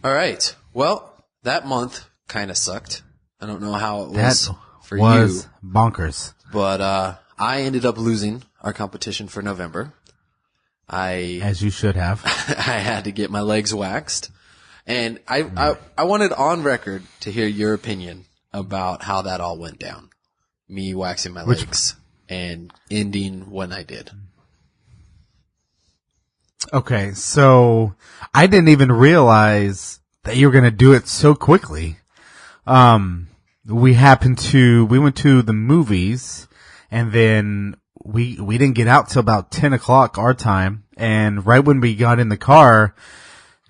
All right. Well, that month kind of sucked. I don't know how it That was for was you, bonkers. but I ended up losing our competition for November. As you should have. I had to get my legs waxed, and I wanted on record to hear your opinion about how that all went down. Me waxing my legs and ending when I did. Okay, so I didn't even realize that you were going to do it so quickly. We went to the movies, and then we didn't get out till about 10 o'clock our time. And right when we got in the car,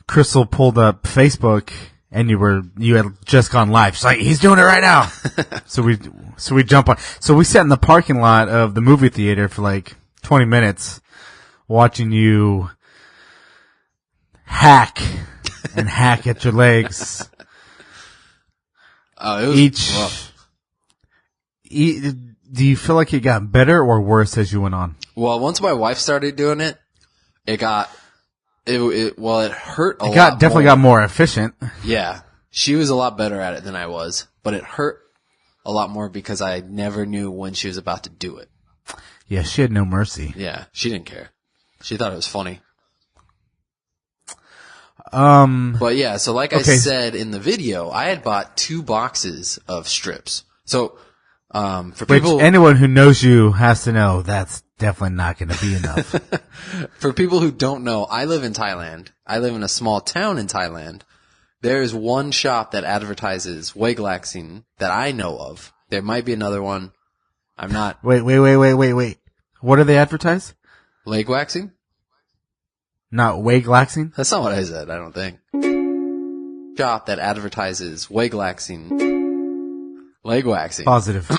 Crystal pulled up Facebook, and you had just gone live. She's like, he's doing it right now. So we jump on. So we sat in the parking lot of the movie theater for like 20 minutes watching you hack at your legs. Oh, it was rough. Do you feel like it got better or worse as you went on? Well, once my wife started doing it, it hurt a lot. It definitely got more efficient. Yeah. She was a lot better at it than I was, but it hurt a lot more because I never knew when she was about to do it. Yeah, she had no mercy. Yeah, she didn't care. She thought it was funny. But yeah, so like I said in the video, I had bought 2 boxes of strips. So, for people, anyone who knows you has to know that's definitely not going to be enough. For people who don't know, I live in Thailand. I live in a small town in Thailand. There is one shop that advertises wig laxing that I know of. There might be another one. I'm not. Wait. What do they advertise? Leg waxing? Not wig laxing? That's not what I said, I don't think. Shop that advertises wig laxing. Leg waxing. Positive.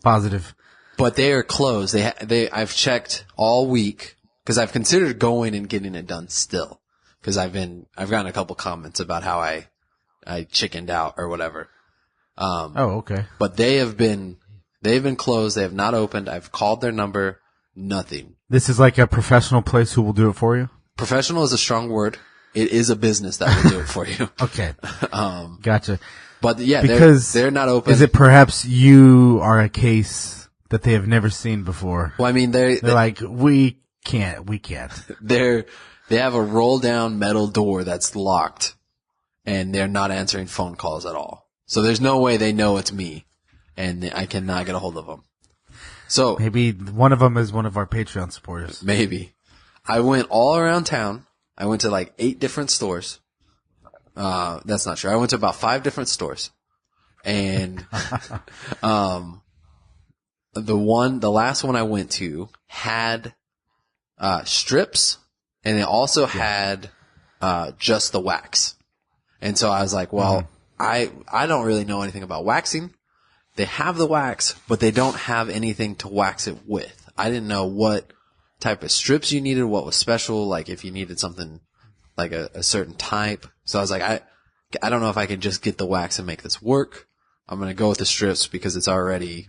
Positive. But they are closed. I've checked all week because I've considered going and getting it done still. Because I've gotten a couple comments about how I chickened out or whatever. Okay. But they've been closed. They have not opened. I've called their number. Nothing. This is like a professional place who will do it for you? Professional is a strong word. It is a business that will do it for you. Okay. Gotcha. But yeah, because they're not open. Is it perhaps you are a case that they have never seen before? Well, I mean, they're like, we can't. They have a roll down metal door that's locked and they're not answering phone calls at all. So there's no way they know it's me and I cannot get a hold of them. So maybe one of them is one of our Patreon supporters. Maybe. I went all around town. I went to like 8 different stores. That's not true. I went to about 5 different stores. And, the last one I went to had, strips and it also had, just the wax. And so I was like, well, I don't really know anything about waxing. They have the wax, but they don't have anything to wax it with. I didn't know what type of strips you needed, what was special, like if you needed something like a certain type. So I was like, I don't know if I can just get the wax and make this work. I'm going to go with the strips because it's already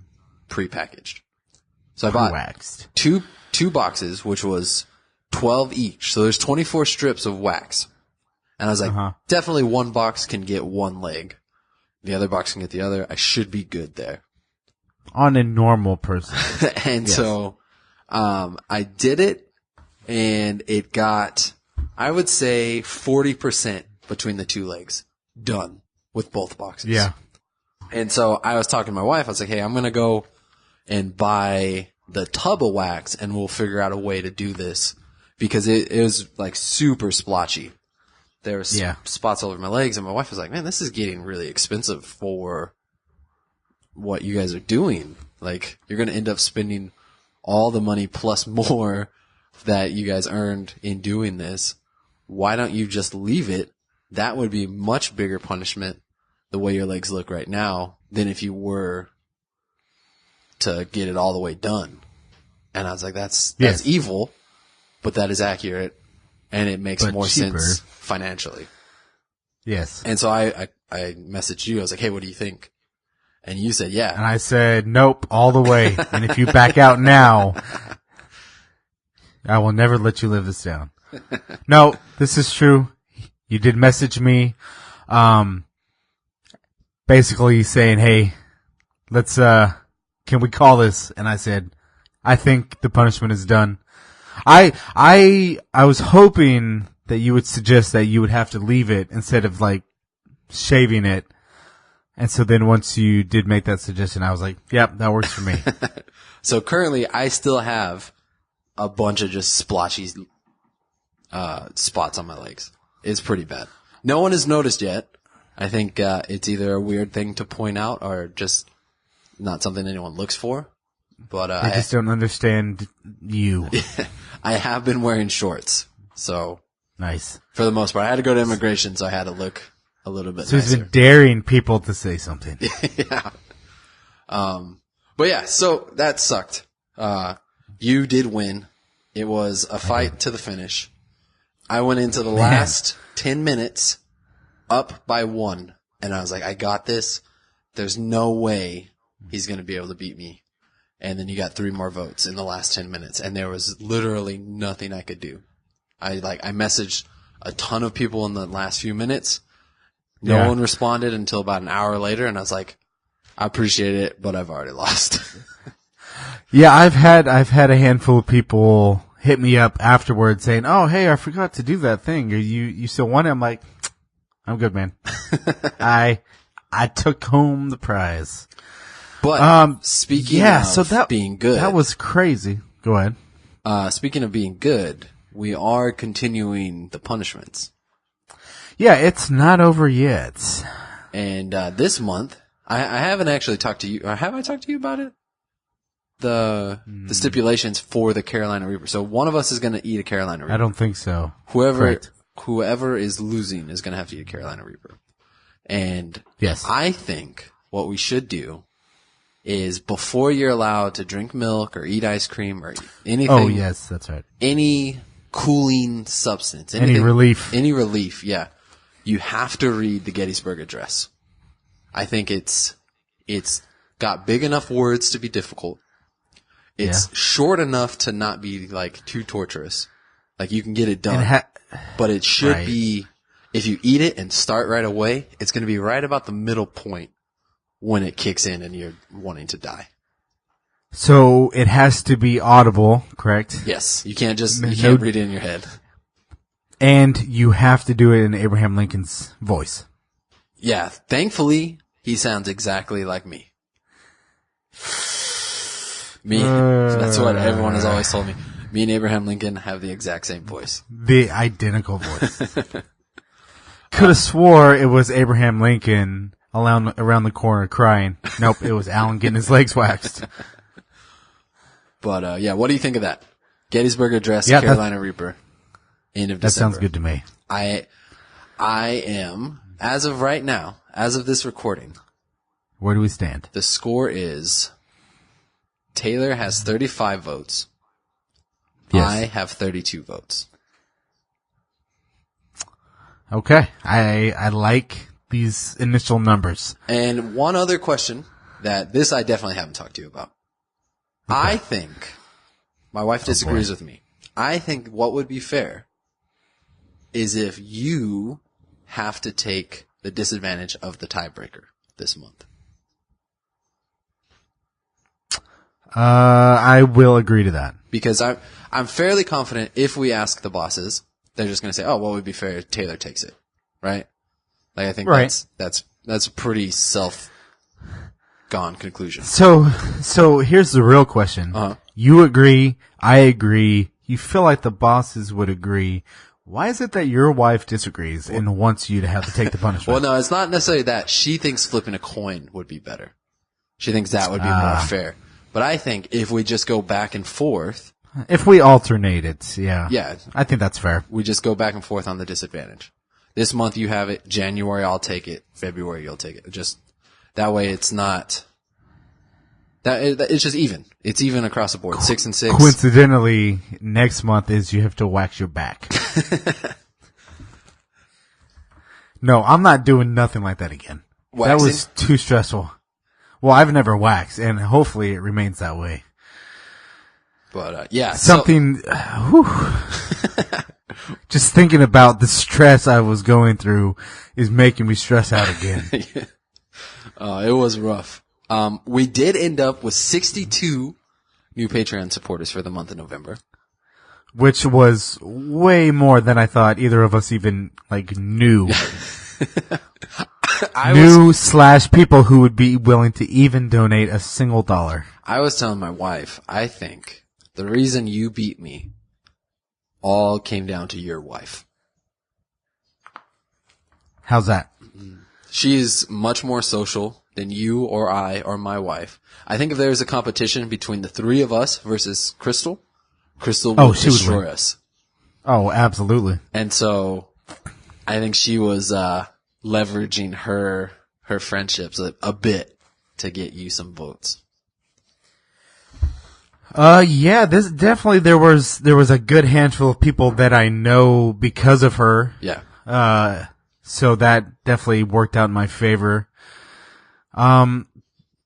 prepackaged. So I bought two boxes, which was 12 each. So there's 24 strips of wax. And I was like, definitely one box can get one leg. The other box can get the other. I should be good there. On a normal person. And so, I did it and it got, I would say 40% between the 2 legs done with both boxes. Yeah. And so I was talking to my wife. I was like, hey, I'm going to go and buy the tub of wax and we'll figure out a way to do this because it was like super splotchy. There were spots all over my legs and my wife was like, man, this is getting really expensive for what you guys are doing. Like you're going to end up spending all the money plus more that you guys earned in doing this. Why don't you just leave it? That would be much bigger punishment the way your legs look right now than if you were to get it all the way done. And I was like, that's evil, but that is accurate and it makes more sense financially. Yes. And so I messaged you. I was like, hey, what do you think? And you said, yeah. And I said, nope, all the way. And if you back out now, I will never let you live this down. No, this is true. You did message me basically saying, hey, let's, can we call this? And I said, I think the punishment is done. I was hoping that you would suggest that you would have to leave it instead of like shaving it. And so then once you did make that suggestion, I was like, yep, that works for me. So currently I still have a bunch of just splotchy, spots on my legs. It's pretty bad. No one has noticed yet. I think, it's either a weird thing to point out or just not something anyone looks for. But, I just don't understand you. I have been wearing shorts. So Nice. for the most part, I had to go to immigration, so I had to look a little bit So he's nicer. been daring people to say something. Yeah. But yeah, so that sucked. You did win. It was a fight to the finish. I went into the last 10 minutes up by 1, and I was like, I got this. There's no way he's going to be able to beat me. And then you got 3 more votes in the last 10 minutes, and there was literally nothing I could do. I messaged a ton of people in the last few minutes. No one responded until about an hour later, and I was like, I appreciate it, but I've already lost. Yeah, I've had a handful of people hit me up afterwards saying, "Oh, hey, I forgot to do that thing. Are you still want it?" I'm like, "I'm good, man. I took home the prize." But speaking of being good, that was crazy. Go ahead. Speaking of being good, we are continuing the punishments. Yeah, it's not over yet. And this month, I haven't actually talked to you. Or have I talked to you about it? The stipulations for the Carolina Reaper. So one of us is going to eat a Carolina Reaper. I don't think so. Whoever is losing is going to have to eat a Carolina Reaper. And Yes. I think what we should do is before you're allowed to drink milk or eat ice cream or anything. Oh, yes, that's right. Any cooling substance. Any relief. Any relief, yeah. You have to read the Gettysburg Address. I think it's got big enough words to be difficult. It's short enough to not be like too torturous. Like you can get it done. But it should be, if you eat it and start right away, it's going to be right about the middle point when it kicks in and you're wanting to die. So it has to be audible, correct? Yes. You can't read it in your head. And you have to do it in Abraham Lincoln's voice. Yeah. Thankfully, he sounds exactly like me. That's what everyone has always told me. Me and Abraham Lincoln have the exact same voice. The identical voice. Could have swore it was Abraham Lincoln around the corner crying. Nope, it was Alan getting his legs waxed. But, yeah, what do you think of that? Gettysburg Address, Carolina Reaper, end of December. That sounds good to me. I am, as of right now, as of this recording. Where do we stand? The score is Taylor has 35 votes. Yes. I have 32 votes. Okay. I like these initial numbers. And one other question that this I definitely haven't talked to you about. Okay. I think, my wife disagrees with me. I think what would be fair is if you have to take the disadvantage of the tiebreaker this month. I will agree to that. Because I'm fairly confident if we ask the bosses, they're just going to say, "Oh, what would be fair if Taylor takes it?" Right? Like I think that's a pretty gone conclusion. So here's the real question. You agree, I agree, you feel like the bosses would agree. Why is it that your wife disagrees and wants you to have to take the punishment? Well, no, it's not necessarily that. She thinks flipping a coin would be better. She thinks that would be more fair. But I think if we just go back and forth. If we alternate it, yeah. Yeah. I think that's fair. We just go back and forth on the disadvantage. This month you have it. January I'll take it. February you'll take it. Just that way it's not. It's just even. It's even across the board. 6 and 6. Coincidentally, next month is you have to wax your back. No, I'm not doing nothing like that again. Waxing? That was too stressful. Well, I've never waxed, and hopefully it remains that way. But, yeah. Something, Just thinking about the stress I was going through is making me stress out again. It was rough. We did end up with 62 new Patreon supporters for the month of November. Which was way more than I thought either of us even, knew. / people who would be willing to even donate a single dollar. I was telling my wife, I think the reason you beat me all came down to your wife. How's that? She is much more social than you or I or my wife. I think if there's a competition between the three of us versus Crystal will destroy us. Oh, absolutely. And so I think she was leveraging her friendships a bit to get you some votes. Yeah, there was a good handful of people that I know because of her. Yeah. So that definitely worked out in my favor. But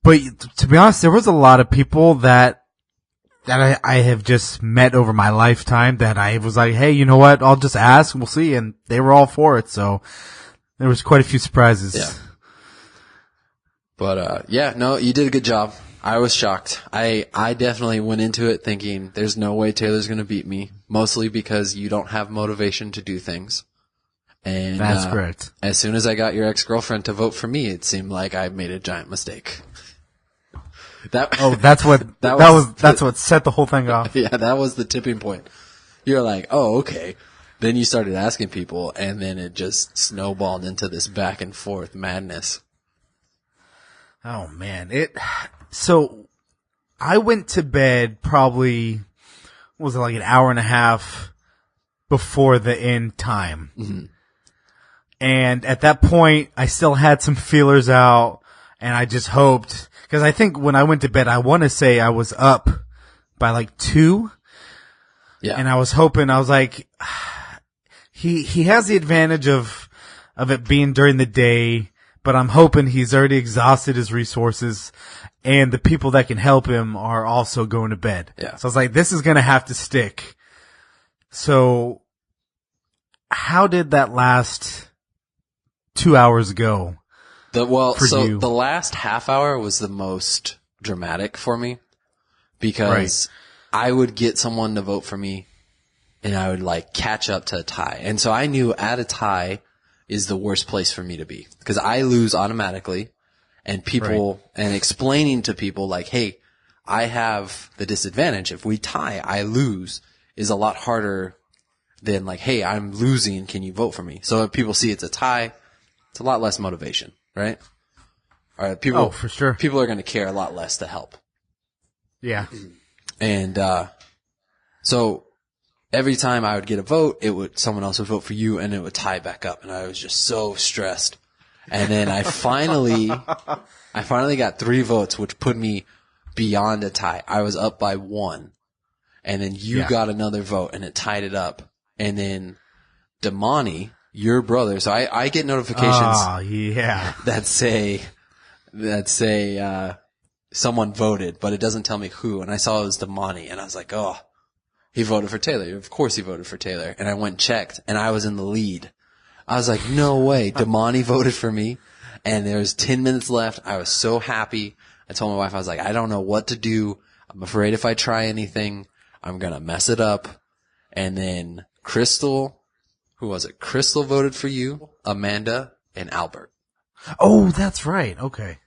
to be honest, there was a lot of people that I have just met over my lifetime that I was like, hey, you know what? I'll just ask and we'll see. And they were all for it. So there was quite a few surprises. Yeah. But, no, you did a good job. I was shocked. I definitely went into it thinking there's no way Taylor's going to beat me, mostly because you don't have motivation to do things. And that's correct. As soon as I got your ex-girlfriend to vote for me, it seemed like I made a giant mistake. That's what that's what set the whole thing off. Yeah, that was the tipping point. You're like, oh, okay. Then you started asking people, and then it just snowballed into this back and forth madness. Oh man, so I went to bed probably, what was it, like an hour and a half before the end time. Mm-hmm. And at that point, I still had some feelers out, and I just hoped, because I think when I went to bed, I want to say I was up by like 2. Yeah. And I was hoping, I was like, he has the advantage of it being during the day, but I'm hoping he's already exhausted his resources, and the people that can help him are also going to bed. Yeah. So I was like, this is going to have to stick. So how did that last 2 hours go? The last half hour was the most dramatic for me because I would get someone to vote for me and I would catch up to a tie. And so I knew at a tie is the worst place for me to be because I lose automatically and and explaining to people hey, I have the disadvantage. If we tie, I lose is a lot harder than hey, I'm losing. Can you vote for me? So if people see it's a tie, it's a lot less motivation. Right? All right, people. Oh, for sure. People are going to care a lot less to help. Yeah. And so every time I would get a vote, someone else would vote for you, and it would tie back up, and I was just so stressed. And then I finally got 3 votes, which put me beyond a tie. I was up by 1, and then you got another vote, and it tied it up. And then Damani, your brother. So I get notifications that say someone voted, but it doesn't tell me who. And I saw it was Damani, and I was like, oh, he voted for Taylor. Of course he voted for Taylor. And I went and checked, and I was in the lead. I was like, no way, Damani voted for me. And there was 10 minutes left. I was so happy. I told my wife, I was like, I don't know what to do. I'm afraid if I try anything, I'm going to mess it up. And then Crystal, who was it? Crystal voted for you, Amanda, and Albert. Oh, that's right. Okay.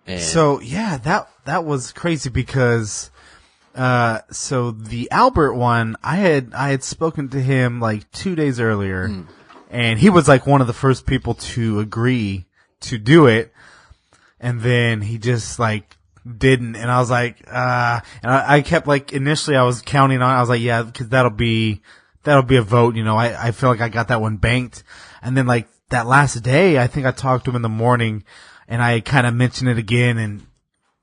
And so yeah, that was crazy because, so the Albert one, I had spoken to him 2 days earlier, and he was one of the first people to agree to do it, and then he just didn't, and I was like, and I kept initially I was counting on, I was like, yeah, because that'll be a vote, I feel like I got that one banked, and then that last day, I think I talked to him in the morning, and I kind of mentioned it again, and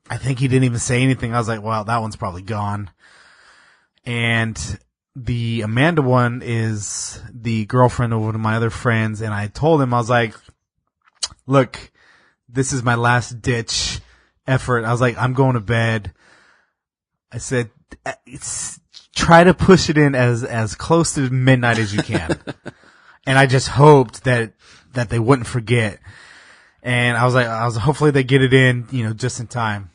I think he didn't even say anything. I was like, well, that one's probably gone. And the Amanda one is the girlfriend of one of my other friends, and I told him, I was like, look, this is my last ditch effort. I was like, I'm going to bed. I said, try to push it in as close to midnight as you can. And I just hoped that they wouldn't forget. And I was hopefully they get it in, just in time.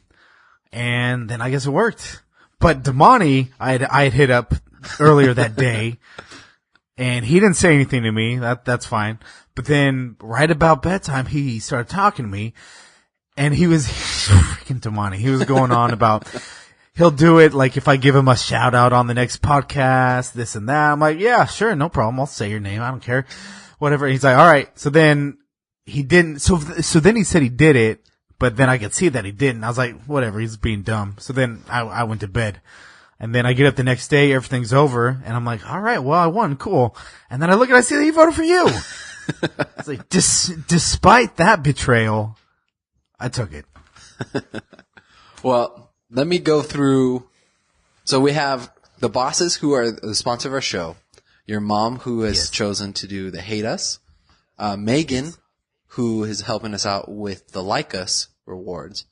And then I guess it worked. But Damani, I had hit up earlier that day, and he didn't say anything to me. That's fine. But then right about bedtime, he started talking to me, and he was freaking Damani. He was going on about he'll do it like if I give him a shout out on the next podcast, this and that. I'm like, yeah, sure, no problem. I'll say your name. I don't care. Whatever. He's like, all right. So then he didn't. So then he said he did it. But then I could see that he didn't. I was like, whatever, he's being dumb. So then I went to bed. And then I get up the next day, everything's over, and I'm like, all right, well, I won, cool. And then I look and I see that he voted for you. It's like, despite that betrayal, I took it. Well, let me go through. So we have the bosses who are the sponsor of our show. Your mom, who has chosen to do the Hate Us. Megan, who is helping us out with the Like Us rewards.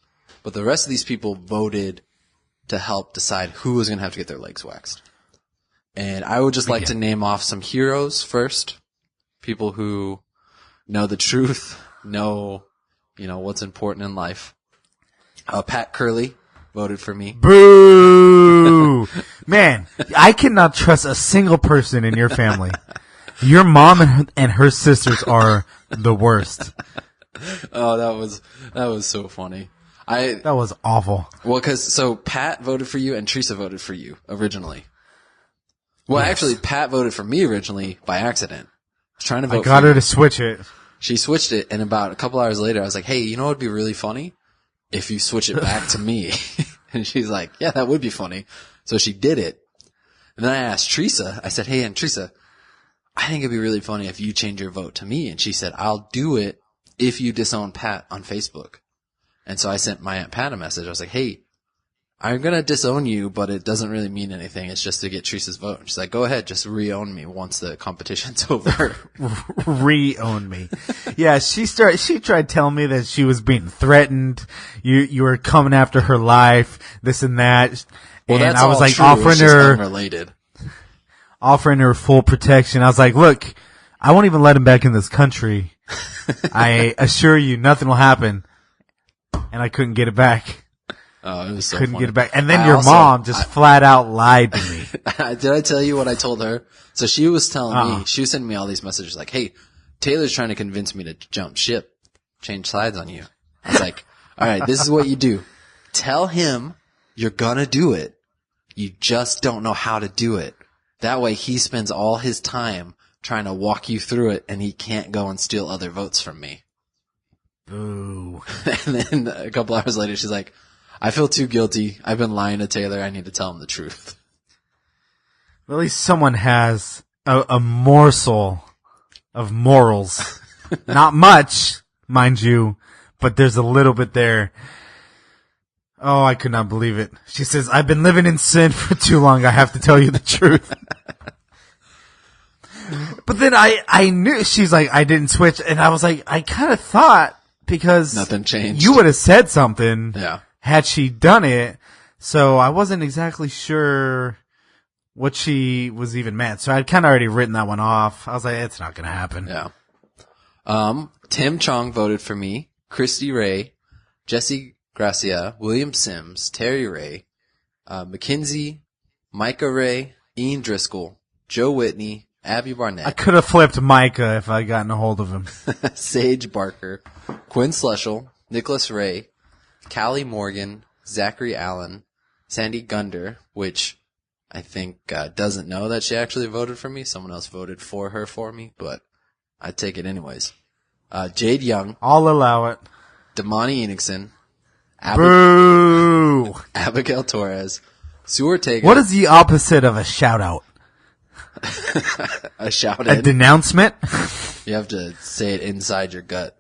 But the rest of these people voted to help decide who was going to have to get their legs waxed. And I would just like to name off some heroes first. People who know the truth, know, what's important in life. Pat Curley voted for me. Boo! Man, I cannot trust a single person in your family. Your mom and her sisters are the worst. Oh, that was so funny. That was awful. Well, so Pat voted for you and Teresa voted for you originally. Well, actually, Pat voted for me originally by accident. I was trying to vote for I got her to switch it. She switched it, and about a couple hours later, I was like, hey, you know what would be really funny? If you switch it back to me. And she's like, yeah, that would be funny. So she did it. And then I asked Teresa, I said, hey, and Teresa, I think it'd be really funny if you change your vote to me. And she said, I'll do it if you disown Pat on Facebook. And so I sent my Aunt Pat a message. I was like, hey, I'm going to disown you, but it doesn't really mean anything. It's just to get Teresa's vote. And she's like, go ahead, just re-own me once the competition's over. Re-own me. Yeah, she tried telling me that she was being threatened. You were coming after her life, this and that. Well, and that's I was all like true. offering her full protection. I was like, look, I won't even let him back in this country. I assure you nothing will happen. And I couldn't get it back. Oh, it was so Couldn't funny. get it back. And then your mom just flat out lied to me. Did I tell you what I told her? So she was telling me, she was sending me all these messages like, hey, Taylor's trying to convince me to jump ship, change sides on you. I was like, all right, this is what you do. Tell him you're gonna do it. You just don't know how to do it. That way he spends all his time trying to walk you through it and he can't go and steal other votes from me. Boo. And then a couple hours later, she's like, I feel too guilty. I've been lying to Taylor. I need to tell him the truth. At least someone has a morsel of morals. Not much, mind you, but there's a little bit there. Oh, I could not believe it. She says, I've been living in sin for too long. I have to tell you the truth. But then I knew, she's like, I didn't switch. And I was like, I kind of thought, because nothing changed. You would have said something. Yeah. Had she done it. So I wasn't exactly sure what she was even meant. So I'd kind of already written that one off. I was like, it's not going to happen. Yeah. Tim Chong voted for me. Christy Ray, Jesse Gracia, William Sims, Terry Ray, Mackenzie, Micah Ray, Ian Driscoll, Joe Whitney, Abby Barnett. I could have flipped Micah if I'd gotten a hold of him. Sage Barker, Quinn Slushel, Nicholas Ray, Callie Morgan, Zachary Allen, Sandy Gunder, which I think doesn't know that she actually voted for me. Someone else voted for her for me, but I take it anyways. Jade Young. I'll allow it. Damani Enixon. Boo! Abigail Torres. Sue Ortega. What is the opposite of a shout out? A shout A in. denouncement? You have to say it inside your gut.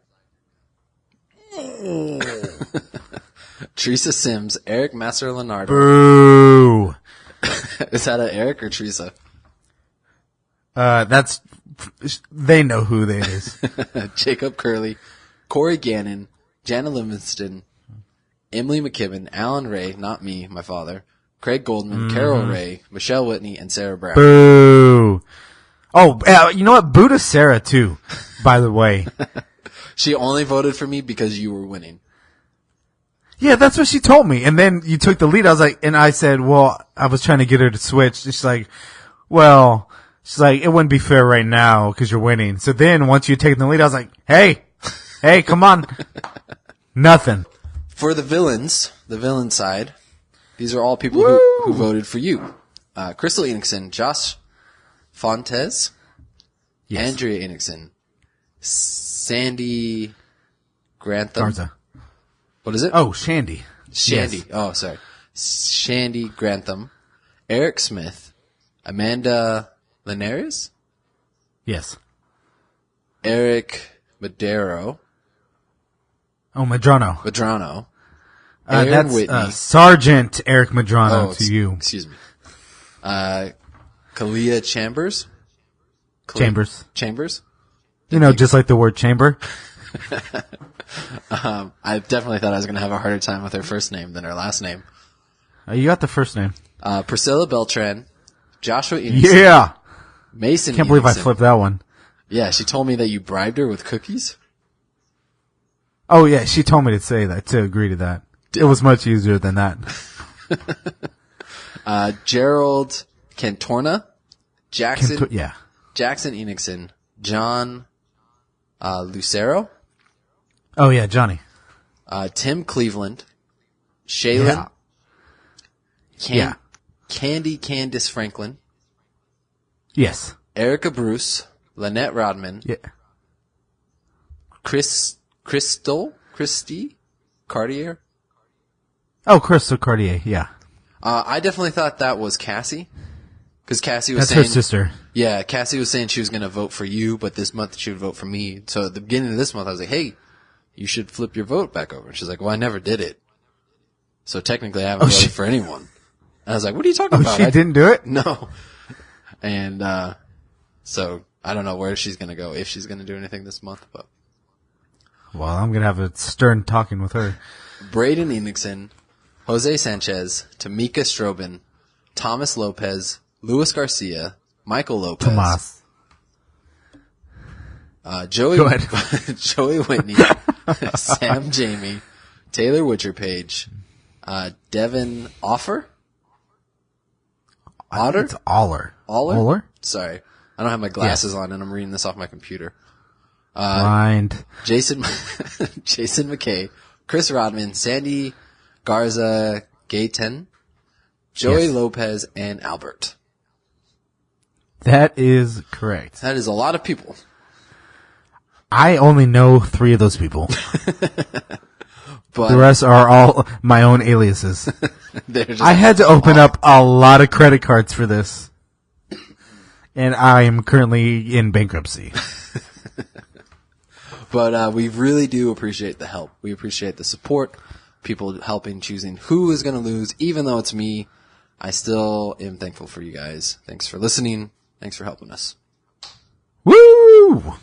Teresa Sims, Eric Masser Leonardo. Boo! Is that an Eric or Teresa? They know who that is. Jacob Curley, Corey Gannon, Jana Livingston, Emily McKibben, Alan Ray, not me, my father, Craig Goldman, Carol Ray, Michelle Whitney, and Sarah Brown. Boo. Oh, you know what? Boo to Sarah too, by the way. She only voted for me because you were winning. Yeah, that's what she told me. And then you took the lead. I said, well, I was trying to get her to switch. She's like, it wouldn't be fair right now because you're winning. So then once you taken the lead, I was like, hey, come on. Nothing. For the villain side, these are all people who voted for you. Crystal Enixon, Josh Fontes, Yes. Andrea Enixon, Sandy Grantham. Garza. What is it? Oh, Shandy. Shandy. Yes. Oh, sorry. Shandy Grantham, Eric Smith, Amanda Linares, Yes. Eric Madrano, Madrano. Aaron That's Whitney. Sergeant Eric Madrano to you. Excuse me. Kalia Chambers. Chambers. You know, just like the word chamber. I definitely thought I was going to have a harder time with her first name than her last name. You got the first name. Priscilla Beltran, Joshua Enixon, Yeah. Mason Can't believe I Enixon. flipped that one. Yeah, she told me that you bribed her with cookies. Oh yeah, she told me to say that, to agree to that. It was much easier than that. Gerald Cantorna, Jackson Jackson Enixon, John Lucero, Oh yeah, Johnny. Tim Cleveland, Shaylin, Candy Candice Franklin, Yes. Erica Bruce, Lynette Rodman, Yeah. Christy Cartier. Oh, Crystal Cartier, yeah. I definitely thought that was Cassie. Cause Cassie was That's saying, her sister. yeah, Cassie was saying she was going to vote for you, but this month she would vote for me. So at the beginning of this month, I was like, hey, you should flip your vote back over. And she's like, well, I never did it. So technically I haven't voted for anyone. And I was like, what are you talking about? She didn't do it? No. And, so I don't know where she's going to go, if she's going to do anything this month, but Well, I'm gonna have a stern talking with her. Braden Enixon, Jose Sanchez, Tamika Strobin, Thomas Lopez, Luis Garcia, Michael Lopez, Tomas. Joey, Go ahead. Joey Whitney, Sam Jamie, Taylor Witcherpage, Devin Otter? It's Aller. Aller? Sorry. I don't have my glasses on and I'm reading this off my computer. Blind. Jason McKay, Chris Rodman, Sandy Garza Gayton, Joey Yes. Lopez, and Albert. That is correct. That is a lot of people. I only know 3 of those people. But The rest are all my own aliases. they're just I had to open up a lot of credit cards for this. And I am currently in bankruptcy. But we really do appreciate the help. We appreciate the support, people helping choosing who is going to lose. Even though it's me, I still am thankful for you guys. Thanks for listening. Thanks for helping us. Woo!